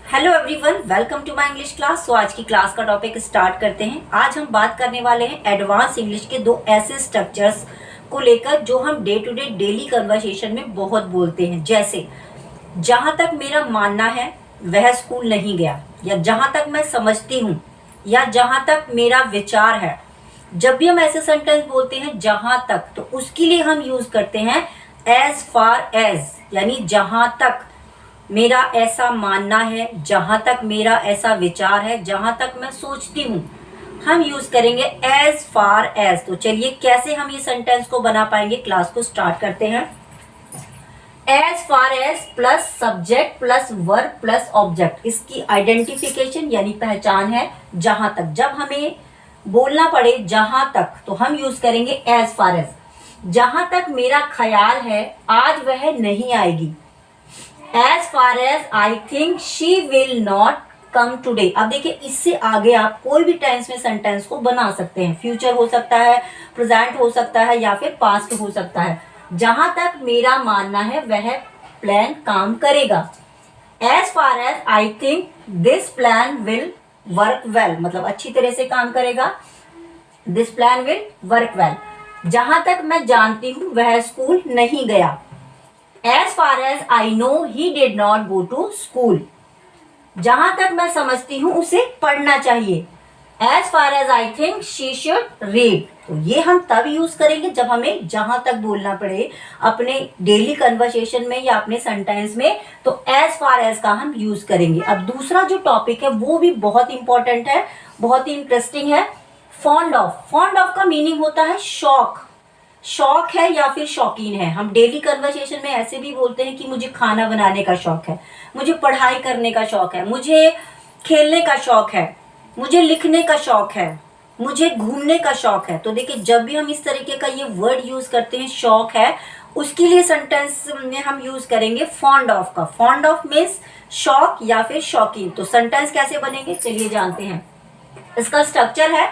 Hello everyone, welcome to my English class. तो आज की क्लास का टॉपिक स्टार्ट करते हैं। आज हम बात करने वाले हैं एडवांस इंग्लिश के दो ऐसे स्ट्रक्चर्स को लेकर जो हम day to day daily conversation में बहुत बोलते हैं। जैसे जहाँ तक मेरा मानना है वह स्कूल नहीं गया, या जहाँ तक मैं समझती हूँ, या जहाँ तक मेरा विचार है। जब भी हम ऐसे सेंटेंस बोलते हैं जहाँ तक, तो उसके लिए हम यूज करते हैं एज फार एज, यानी जहाँ तक मेरा ऐसा मानना है, जहां तक मेरा ऐसा विचार है, जहां तक मैं सोचती हूँ, हम यूज करेंगे एज फार एज। तो चलिए कैसे हम ये सेंटेंस को बना पाएंगे, क्लास को स्टार्ट करते हैं। As far as plus subject plus verb plus object, इसकी आइडेंटिफिकेशन यानी पहचान है जहां तक। जब हमें बोलना पड़े जहां तक, तो हम यूज करेंगे एज फार एज। जहां तक मेरा ख्याल है आज वह नहीं आएगी। As far as I think she will not come today। अब देखिए, इससे आगे आप कोई भी टेंस में सेंटेंस को बना सकते हैं। फ्यूचर हो सकता है, प्रेजेंट हो सकता है, या फिर पास्ट हो सकता है। जहां तक मेरा मानना है वह प्लान काम करेगा। As far as I think this plan will work well, मतलब अच्छी तरह से काम करेगा। This plan will work well। जहां तक मैं जानती हूँ वह स्कूल नहीं गया। As far as I know he did not go to school। जहां तक मैं समझती हूँ उसे पढ़ना चाहिए। As far as I think she should read। तो ये हम तब यूज करेंगे जब हमें जहां तक बोलना पड़े अपने डेली कन्वर्सेशन में या अपने सेंटेंस में, तो as far as का हम यूज करेंगे। अब दूसरा जो टॉपिक है वो भी बहुत इंपॉर्टेंट है, बहुत ही इंटरेस्टिंग है। Fond of. फॉन्ड ऑफ का मीनिंग होता है शौक। शौक है या फिर शौकीन है। हम डेली कन्वर्सेशन में ऐसे भी बोलते हैं कि मुझे खाना बनाने का शौक है, मुझे पढ़ाई करने का शौक है, मुझे खेलने का शौक है, मुझे लिखने का शौक है, मुझे घूमने का शौक है। तो देखिए, जब भी हम इस तरीके का ये वर्ड यूज करते हैं शौक है, उसके लिए सेंटेंस में हम यूज करेंगे फॉन्ड ऑफ का। फॉन्ड ऑफ मीन्स शौक या फिर शौकीन। तो सेंटेंस कैसे बनेंगे चलिए जानते हैं। इसका स्ट्रक्चर है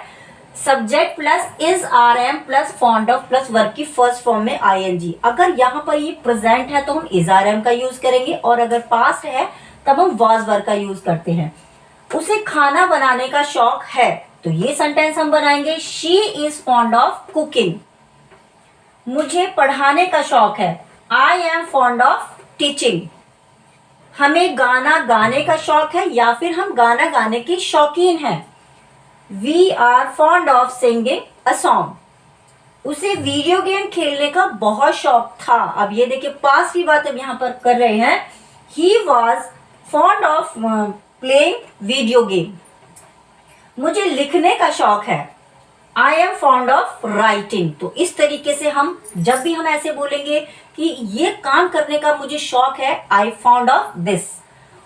subject plus is are am plus fond of plus verb की फर्स्ट फॉर्म में आईएनजी। अगर यहाँ पर ये प्रेजेंट है तो हम इज आर एम का यूज करेंगे, और अगर पास्ट है तब हम वाज वर्ब का यूज करते हैं। उसे खाना बनाने का शौक है, तो ये सेंटेंस हम बनाएंगे she is fond of cooking. मुझे पढ़ाने का शौक है, I am fond of teaching. हमें गाना गाने का शौक है, या फिर हम गाना गाने के शौकीन हैं। We are fond of singing a song। उसे वीडियो गेम खेलने का बहुत शौक था। अब ये देखिए, पास की बात अब यहाँ पर कर रहे हैं। He was fond of playing video game। मुझे लिखने का शौक है, I am fond of writing। तो इस तरीके से हम जब भी हम ऐसे बोलेंगे कि ये काम करने का मुझे शौक है, I fond of this।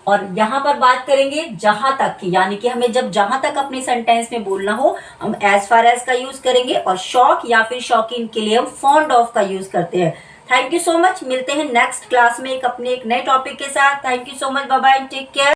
और यहाँ पर बात करेंगे जहां तक की, यानी कि हमें जब जहां तक अपने सेंटेंस में बोलना हो हम एज फार एज का यूज करेंगे, और शौक या फिर शौकीन के लिए हम फॉन्ड ऑफ का यूज करते हैं। Thank you so much. मिलते हैं नेक्स्ट क्लास में एक नए टॉपिक के साथ। Thank you so much. Bye bye, take care.